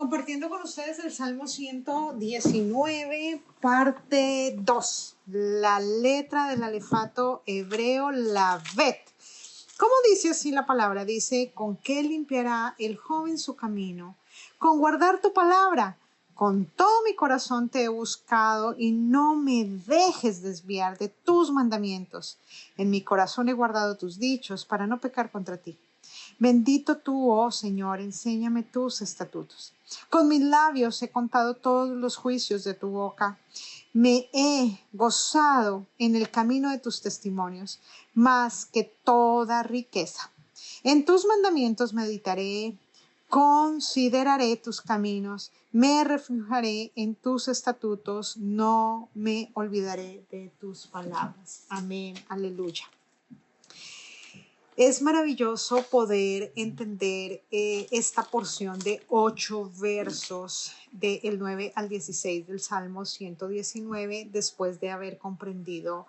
Compartiendo con ustedes el Salmo 119, parte 2, la letra del alefato hebreo, la Bet. ¿Cómo dice así la palabra? Dice, ¿con qué limpiará el joven su camino? Con guardar tu palabra. Con todo mi corazón te he buscado y no me dejes desviar de tus mandamientos. En mi corazón he guardado tus dichos para no pecar contra ti. Bendito tú, oh Señor, enséñame tus estatutos. Con mis labios he contado todos los juicios de tu boca. Me he gozado en el camino de tus testimonios, más que toda riqueza. En tus mandamientos meditaré, consideraré tus caminos, me refugiaré en tus estatutos, no me olvidaré de tus palabras. Amén, aleluya. Es maravilloso poder entender esta porción de 8 versos del 9 al 16 del Salmo 119 después de haber comprendido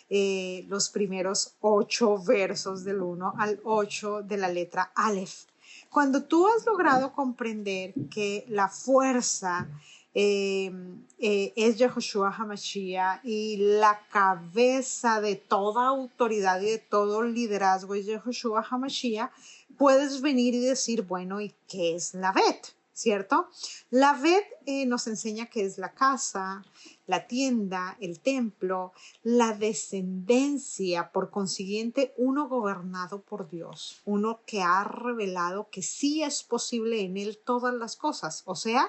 los primeros 8 versos del 1 al 8 de la letra Aleph. Cuando tú has logrado comprender que la fuerza es Yehoshua HaMashiach y la cabeza de toda autoridad y de todo liderazgo es Yehoshua HaMashiach, puedes venir y decir, bueno, ¿y qué es la Bet? ¿Cierto? La Bet nos enseña qué es la casa, la tienda, el templo, la descendencia, por consiguiente, uno gobernado por Dios, uno que ha revelado que sí es posible en él todas las cosas, o sea,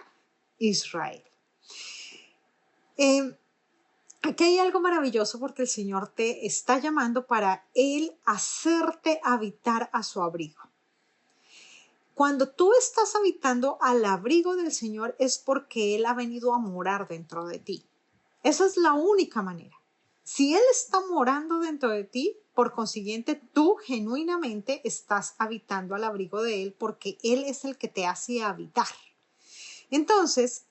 Israel. Aquí hay algo maravilloso porque el Señor te está llamando para Él hacerte habitar a su abrigo. Cuando tú estás habitando al abrigo del Señor es porque Él ha venido a morar dentro de ti. Esa es la única manera. Si Él está morando dentro de ti, por consiguiente, tú genuinamente estás habitando al abrigo de Él porque Él es el que te hace habitar. Entonces,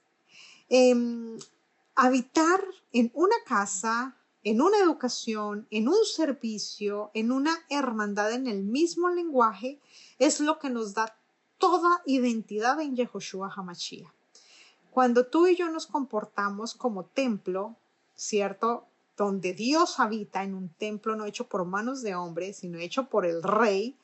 habitar en una casa, en una educación, en un servicio, en una hermandad en el mismo lenguaje, es lo que nos da toda identidad en Yehoshua HaMashiach. Cuando tú y yo nos comportamos como templo, ¿cierto? Donde Dios habita en un templo no hecho por manos de hombres, sino hecho por el Rey,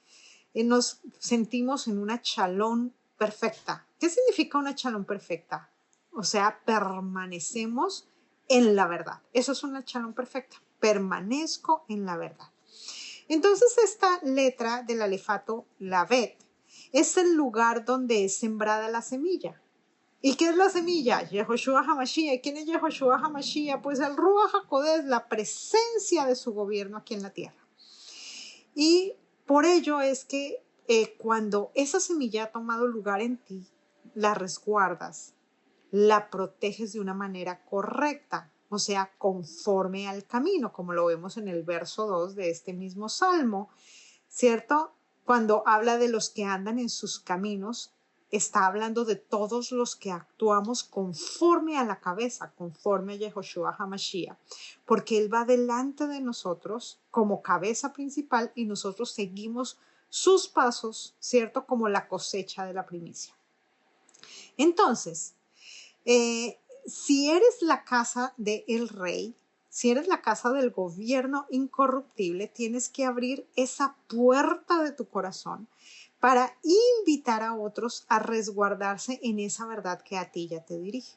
nos sentimos en una shalom perfecta. ¿Qué significa una shalom perfecta? O sea, permanecemos en la verdad. Eso es una shalom perfecta. Permanezco en la verdad. Entonces, esta letra del alefato, la Bet, es el lugar donde es sembrada la semilla. ¿Y qué es la semilla? Yehoshua HaMashiach. ¿Y quién es Yehoshua HaMashiach? Pues el Ruach HaKodesh, la presencia de su gobierno aquí en la tierra. Y por ello es que cuando esa semilla ha tomado lugar en ti, la resguardas, la proteges de una manera correcta, o sea, conforme al camino, como lo vemos en el verso 2 de este mismo salmo, ¿cierto? Cuando habla de los que andan en sus caminos, está hablando de todos los que actuamos conforme a la cabeza, conforme a Yehoshua HaMashiach, porque Él va delante de nosotros como cabeza principal y nosotros seguimos sus pasos, ¿cierto? Como la cosecha de la primicia. Entonces, si eres la casa del rey, si eres la casa del gobierno incorruptible, tienes que abrir esa puerta de tu corazón para invitar a otros a resguardarse en esa verdad que a ti ya te dirige.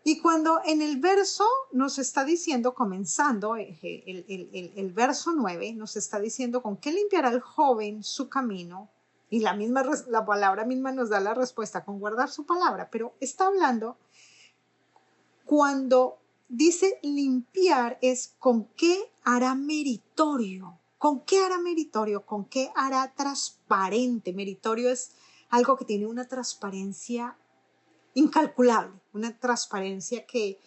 Y cuando en el verso nos está diciendo, comenzando el verso 9, nos está diciendo con qué limpiará el joven su camino, y la palabra misma nos da la respuesta con guardar su palabra, pero está hablando cuando dice limpiar es con qué hará meritorio. ¿Con qué hará meritorio? ¿Con qué hará transparente? Meritorio es algo que tiene una transparencia incalculable, una transparencia que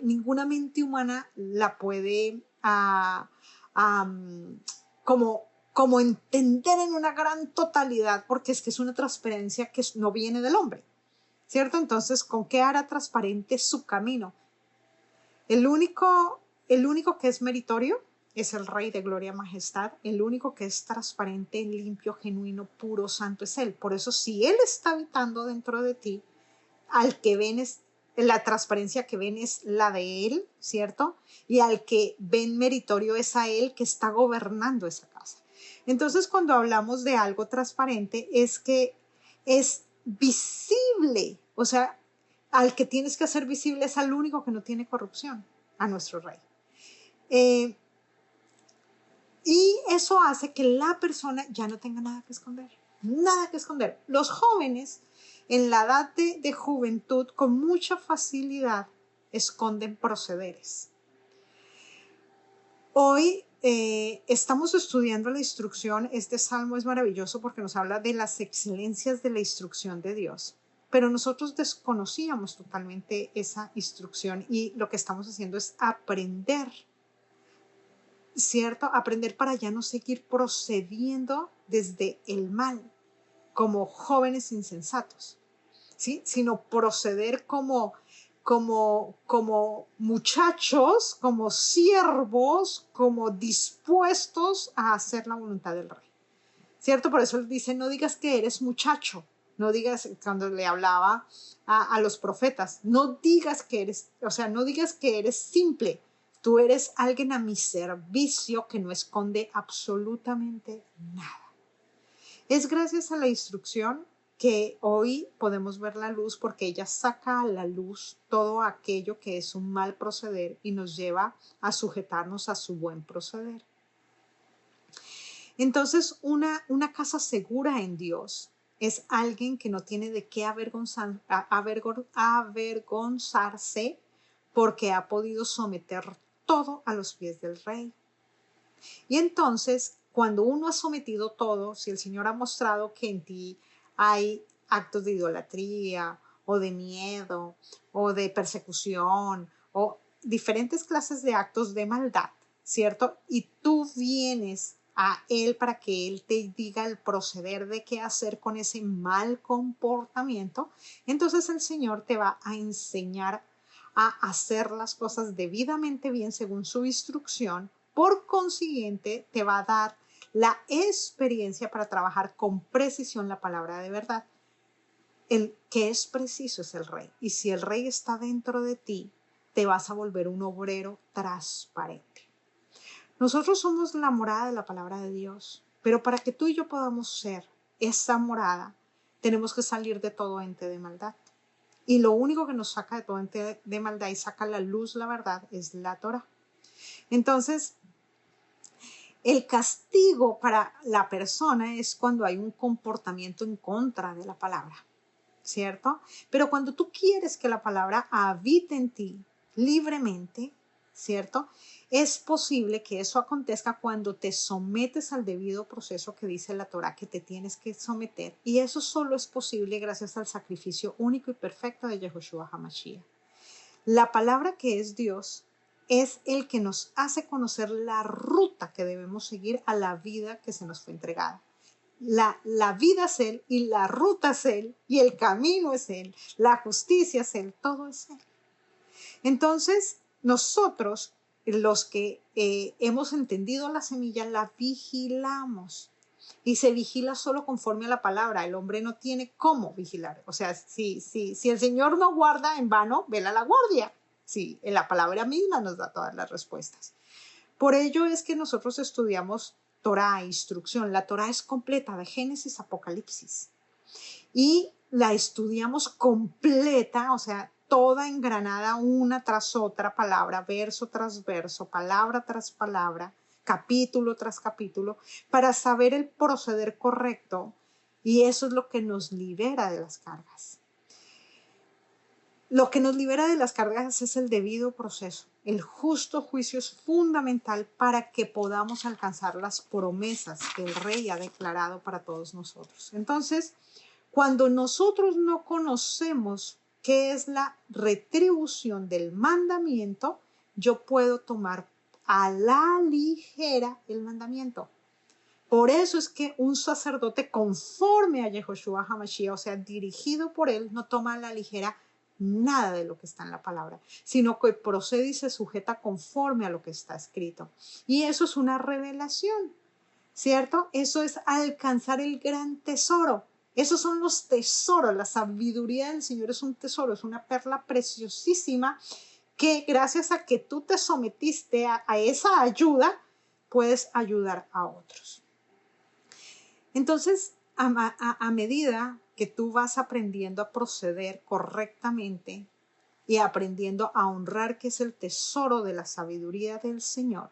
ninguna mente humana la puede como entender en una gran totalidad, porque es que es una transparencia que no viene del hombre, ¿cierto? Entonces, ¿con qué hará transparente su camino? El único que es meritorio es el Rey de gloria y majestad. El único que es transparente, limpio, genuino, puro, santo es Él. Por eso, si Él está habitando dentro de ti, al que ven es la transparencia que ven es la de Él, ¿cierto? Y al que ven meritorio es a Él que está gobernando esa casa. Entonces, cuando hablamos de algo transparente, es que es visible, o sea, al que tienes que hacer visible es al único que no tiene corrupción, a nuestro Rey. Y eso hace que la persona ya no tenga nada que esconder, nada que esconder. Los jóvenes en la edad de juventud con mucha facilidad esconden procederes. Hoy estamos estudiando la instrucción. Este salmo es maravilloso porque nos habla de las excelencias de la instrucción de Dios. Pero nosotros desconocíamos totalmente esa instrucción y lo que estamos haciendo es aprender, ¿cierto? Aprender para ya no seguir procediendo desde el mal como jóvenes insensatos, ¿sí? Sino proceder como muchachos, como siervos, como dispuestos a hacer la voluntad del Rey, ¿cierto? Por eso él dice, no digas que eres muchacho, no digas, cuando le hablaba a los profetas, no digas que eres, o sea, no digas que eres simple, tú eres alguien a mi servicio que no esconde absolutamente nada. Es gracias a la instrucción que hoy podemos ver la luz, porque ella saca a la luz todo aquello que es un mal proceder y nos lleva a sujetarnos a su buen proceder. Entonces, una casa segura en Dios es alguien que no tiene de qué avergonzarse porque ha podido someter todo a los pies del Rey. Y entonces, cuando uno ha sometido todo, si el Señor ha mostrado que en ti hay actos de idolatría o de miedo o de persecución o diferentes clases de actos de maldad, ¿cierto? Y tú vienes a Él para que Él te diga el proceder de qué hacer con ese mal comportamiento, entonces el Señor te va a enseñar a hacer las cosas debidamente bien según su instrucción. Por consiguiente, te va a dar la experiencia para trabajar con precisión la palabra de verdad. El que es preciso es el Rey. Y si el Rey está dentro de ti, te vas a volver un obrero transparente. Nosotros somos la morada de la palabra de Dios, pero para que tú y yo podamos ser esa morada, tenemos que salir de todo ente de maldad. Y lo único que nos saca de todo ente de maldad y saca a la luz la verdad es la Torah. Entonces, el castigo para la persona es cuando hay un comportamiento en contra de la palabra, ¿cierto? Pero cuando tú quieres que la palabra habite en ti libremente, ¿cierto? Es posible que eso acontezca cuando te sometes al debido proceso que dice la Torah que te tienes que someter. Y eso solo es posible gracias al sacrificio único y perfecto de Yehoshua HaMashiach. La palabra que es Dios es el que nos hace conocer la ruta que debemos seguir a la vida que se nos fue entregada. La vida es Él y la ruta es Él y el camino es Él, la justicia es Él, todo es Él. Entonces, nosotros, los que hemos entendido la semilla, la vigilamos. Y se vigila solo conforme a la palabra. El hombre no tiene cómo vigilar. O sea, si el Señor no guarda, en vano vela la guardia. Sí, la palabra misma nos da todas las respuestas. Por ello es que nosotros estudiamos Torah, instrucción. La Torah es completa, de Génesis a Apocalipsis. Y la estudiamos completa, o sea, toda engranada una tras otra palabra, verso tras verso, palabra tras palabra, capítulo tras capítulo, para saber el proceder correcto, y eso es lo que nos libera de las cargas. Lo que nos libera de las cargas es el debido proceso. El justo juicio es fundamental para que podamos alcanzar las promesas que el Rey ha declarado para todos nosotros. Entonces, cuando nosotros no conocemos qué es la retribución del mandamiento, yo puedo tomar a la ligera el mandamiento. Por eso es que un sacerdote conforme a Yehoshua HaMashiach, o sea, dirigido por él, no toma a la ligera nada de lo que está en la palabra, sino que procede y se sujeta conforme a lo que está escrito. Y eso es una revelación, ¿cierto? Eso es alcanzar el gran tesoro. Esos son los tesoros. La sabiduría del Señor es un tesoro, es una perla preciosísima que gracias a que tú te sometiste a esa ayuda, puedes ayudar a otros. Entonces, a medida que tú vas aprendiendo a proceder correctamente y aprendiendo a honrar, que es el tesoro de la sabiduría del Señor,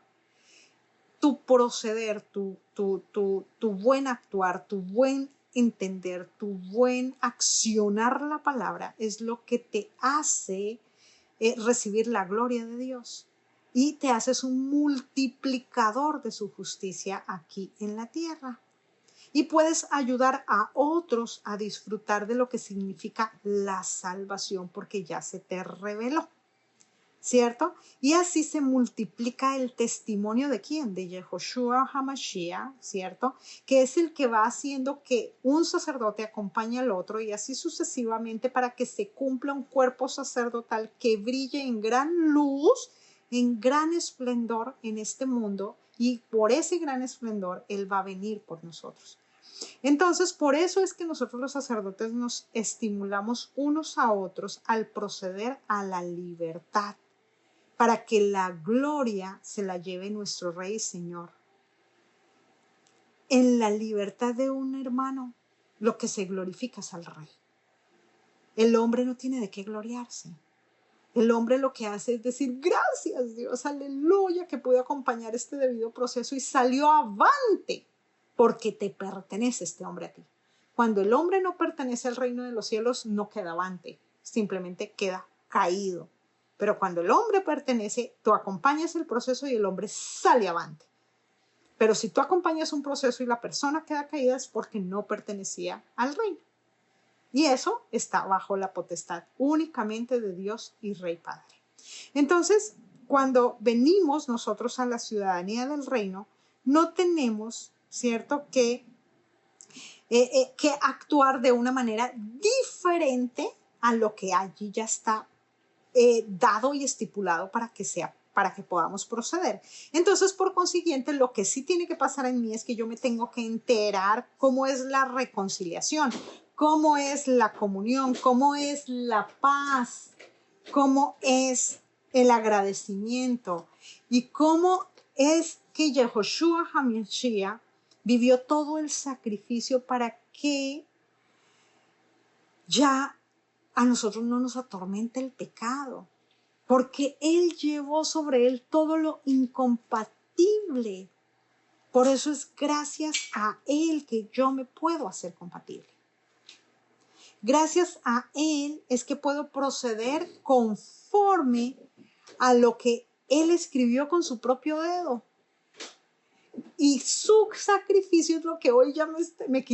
tu proceder, tu buen actuar, tu buen entender, tu buen accionar la palabra es lo que te hace recibir la gloria de Dios y te haces un multiplicador de su justicia aquí en la tierra. Y puedes ayudar a otros a disfrutar de lo que significa la salvación porque ya se te reveló, ¿cierto? Y así se multiplica el testimonio de ¿quién? De Yehoshua HaMashiach, ¿cierto? Que es el que va haciendo que un sacerdote acompañe al otro y así sucesivamente para que se cumpla un cuerpo sacerdotal que brille en gran luz, en gran esplendor en este mundo, y por ese gran esplendor Él va a venir por nosotros. Entonces, por eso es que nosotros los sacerdotes nos estimulamos unos a otros al proceder a la libertad, para que la gloria se la lleve nuestro Rey y Señor. En la libertad de un hermano, lo que se glorifica es al Rey. El hombre no tiene de qué gloriarse. El hombre lo que hace es decir, gracias Dios, aleluya, que pude acompañar este debido proceso y salió avante, porque te pertenece este hombre a ti. Cuando el hombre no pertenece al reino de los cielos, no queda avante, simplemente queda caído. Pero cuando el hombre pertenece, tú acompañas el proceso y el hombre sale avante. Pero si tú acompañas un proceso y la persona queda caída, es porque no pertenecía al reino. Y eso está bajo la potestad únicamente de Dios y Rey Padre. Entonces, cuando venimos nosotros a la ciudadanía del reino, no tenemos, ¿cierto?, que actuar de una manera diferente a lo que allí ya está dado y estipulado para que podamos proceder. Entonces, por consiguiente, lo que sí tiene que pasar en mí es que yo me tengo que enterar cómo es la reconciliación, cómo es la comunión, cómo es la paz, cómo es el agradecimiento y cómo es que Yehoshua HaMashiach vivió todo el sacrificio para que ya a nosotros no nos atormente el pecado, porque Él llevó sobre Él todo lo incompatible. Por eso es gracias a Él que yo me puedo hacer compatible. Gracias a Él es que puedo proceder conforme a lo que Él escribió con su propio dedo. Y su sacrificio es lo que hoy ya me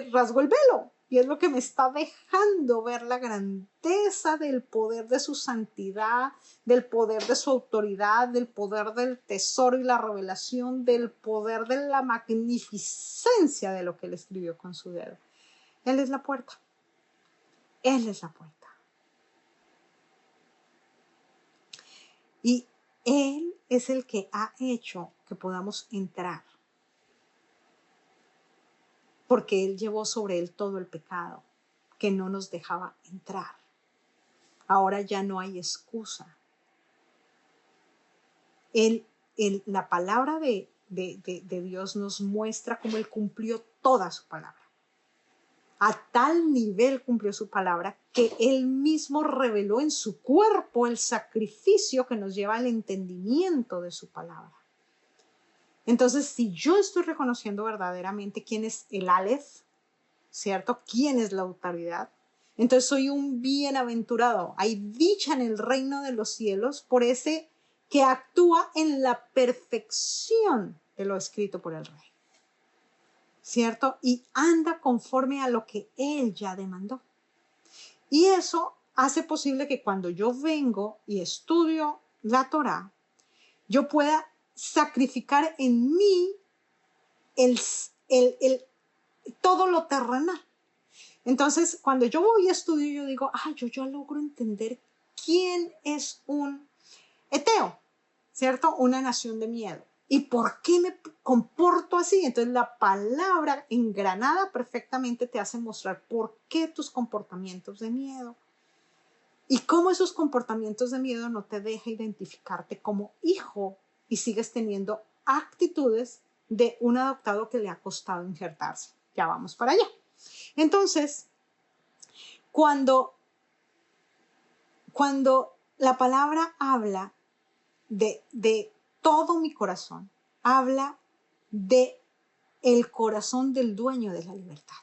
rasgó el velo. Y es lo que me está dejando ver la grandeza del poder de su santidad, del poder de su autoridad, del poder del tesoro y la revelación, del poder de la magnificencia de lo que Él escribió con su dedo. Él es la puerta. Él es la puerta. Y Él es el que ha hecho que podamos entrar. Porque Él llevó sobre Él todo el pecado que no nos dejaba entrar. Ahora ya no hay excusa. La palabra de Dios nos muestra cómo Él cumplió toda su palabra. A tal nivel cumplió su palabra que Él mismo reveló en su cuerpo el sacrificio que nos lleva al entendimiento de su palabra. Entonces, si yo estoy reconociendo verdaderamente quién es el Aleph, ¿cierto? ¿Quién es la autoridad? Entonces soy un bienaventurado. Hay dicha en el reino de los cielos por ese que actúa en la perfección de lo escrito por el Rey, ¿cierto? Y anda conforme a lo que Él ya demandó. Y eso hace posible que cuando yo vengo y estudio la Torá, yo pueda sacrificar en mí todo lo terrenal. Entonces, cuando yo voy a estudio, yo digo, yo ya logro entender quién es un eteo, ¿cierto? Una nación de miedo. ¿Y por qué me comporto así? Entonces, la palabra engranada perfectamente te hace mostrar por qué tus comportamientos de miedo. Y cómo esos comportamientos de miedo no te deja identificarte como hijo y sigues teniendo actitudes de un adoptado que le ha costado injertarse. Ya vamos para allá. Entonces, cuando la palabra habla de todo mi corazón, habla de el corazón del dueño de la libertad.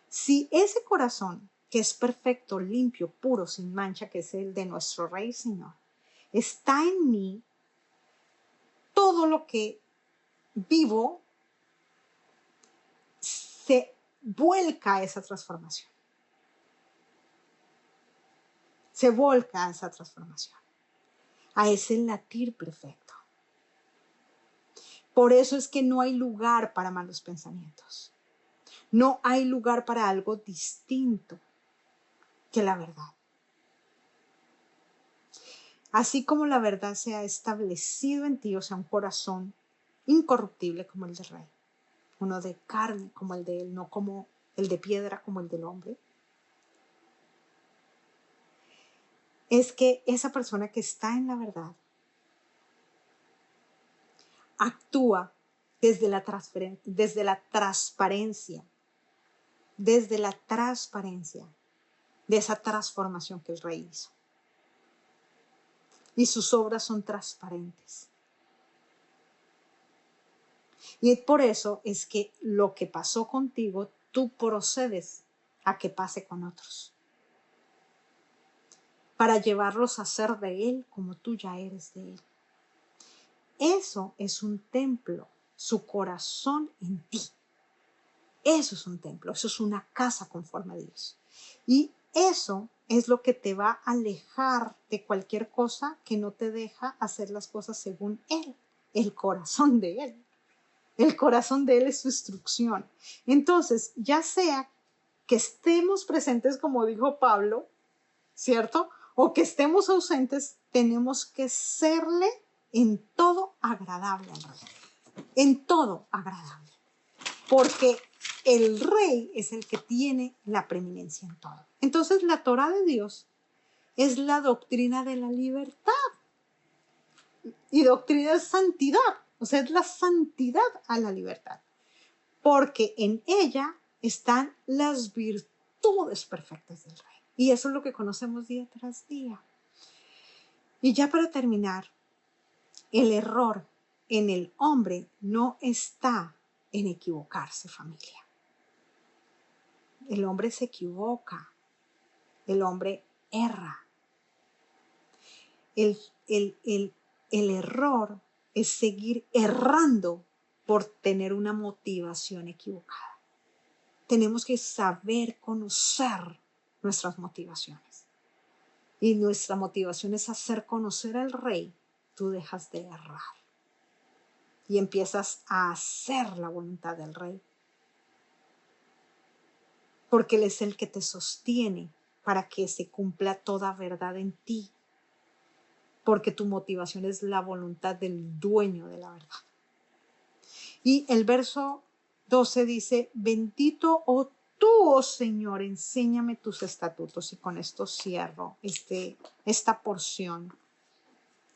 Si ese corazón, que es perfecto, limpio, puro, sin mancha, que es el de nuestro Rey Señor, está en mí, todo lo que vivo se vuelca a esa transformación. Se volca a esa transformación, a ese latir perfecto. Por eso es que no hay lugar para malos pensamientos. No hay lugar para algo distinto que la verdad. Así como la verdad se ha establecido en ti, o sea, un corazón incorruptible como el del Rey, uno de carne como el de él, no como el de piedra como el del hombre, es que esa persona que está en la verdad actúa desde la transparencia de esa transformación que el Rey hizo. Y sus obras son transparentes. Y por eso es que lo que pasó contigo, tú procedes a que pase con otros, para llevarlos a ser de Él como tú ya eres de Él. Eso es un templo, su corazón en ti. Eso es un templo, eso es una casa conforme a Dios. Y eso es lo que te va a alejar de cualquier cosa que no te deja hacer las cosas según Él, el corazón de Él. El corazón de Él es su instrucción. Entonces, ya sea que estemos presentes, como dijo Pablo, ¿cierto? O que estemos ausentes, tenemos que serle en todo agradable al Rey. En todo agradable. Porque el Rey es el que tiene la preeminencia en todo. Entonces, la Torah de Dios es la doctrina de la libertad. Y doctrina de santidad. O sea, es la santidad a la libertad. Porque en ella están las virtudes perfectas del Rey. Y eso es lo que conocemos día tras día. Y ya para terminar, el error en el hombre no está en equivocarse, familia. El hombre se equivoca. El hombre erra. El error es seguir errando por tener una motivación equivocada. Tenemos que saber conocer nuestras motivaciones. Y nuestra motivación es hacer conocer al Rey. Tú dejas de errar. Y empiezas a hacer la voluntad del Rey. Porque Él es el que te sostiene para que se cumpla toda verdad en ti. Porque tu motivación es la voluntad del dueño de la verdad. Y el verso 12 dice, bendito tú, oh Señor, enséñame tus estatutos. Y con esto cierro esta porción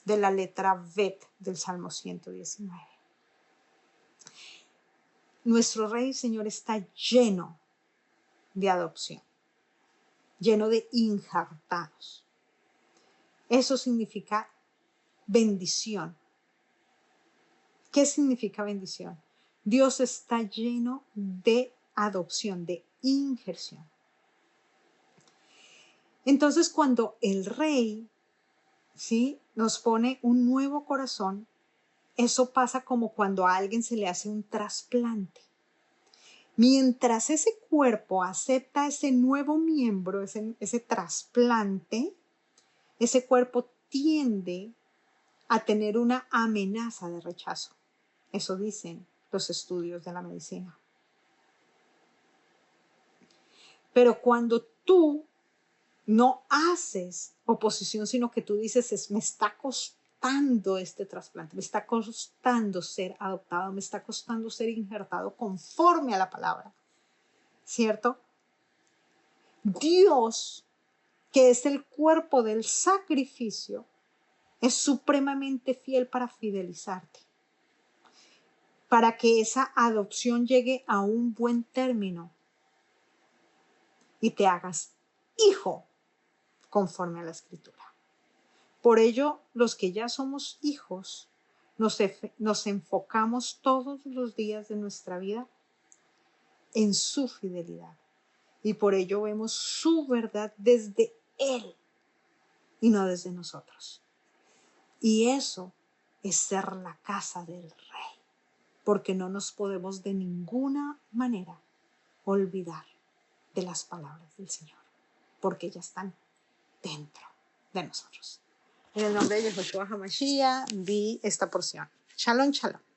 de la letra Bet del Salmo 119. Nuestro Rey, Señor, está lleno de adopción, lleno de injertados. Eso significa bendición. ¿Qué significa bendición? Dios está lleno de adopción, de injerción. Entonces, cuando el Rey, ¿sí?, nos pone un nuevo corazón, eso pasa como cuando a alguien se le hace un trasplante. Mientras ese cuerpo acepta ese nuevo miembro, ese trasplante, ese cuerpo tiende a tener una amenaza de rechazo. Eso dicen los estudios de la medicina. Pero cuando tú no haces oposición, sino que tú dices, me está costando este trasplante, me está costando ser adoptado, me está costando ser injertado conforme a la palabra, ¿cierto? Dios, que es el cuerpo del sacrificio, es supremamente fiel para fidelizarte, para que esa adopción llegue a un buen término y te hagas hijo conforme a la Escritura. Por ello, los que ya somos hijos, nos enfocamos todos los días de nuestra vida en su fidelidad. Y por ello vemos su verdad desde Él y no desde nosotros. Y eso es ser la casa del Rey, porque no nos podemos de ninguna manera olvidar de las palabras del Señor, porque ya están dentro de nosotros. En el nombre de Yeshua HaMashiach, di esta porción. Shalom, shalom.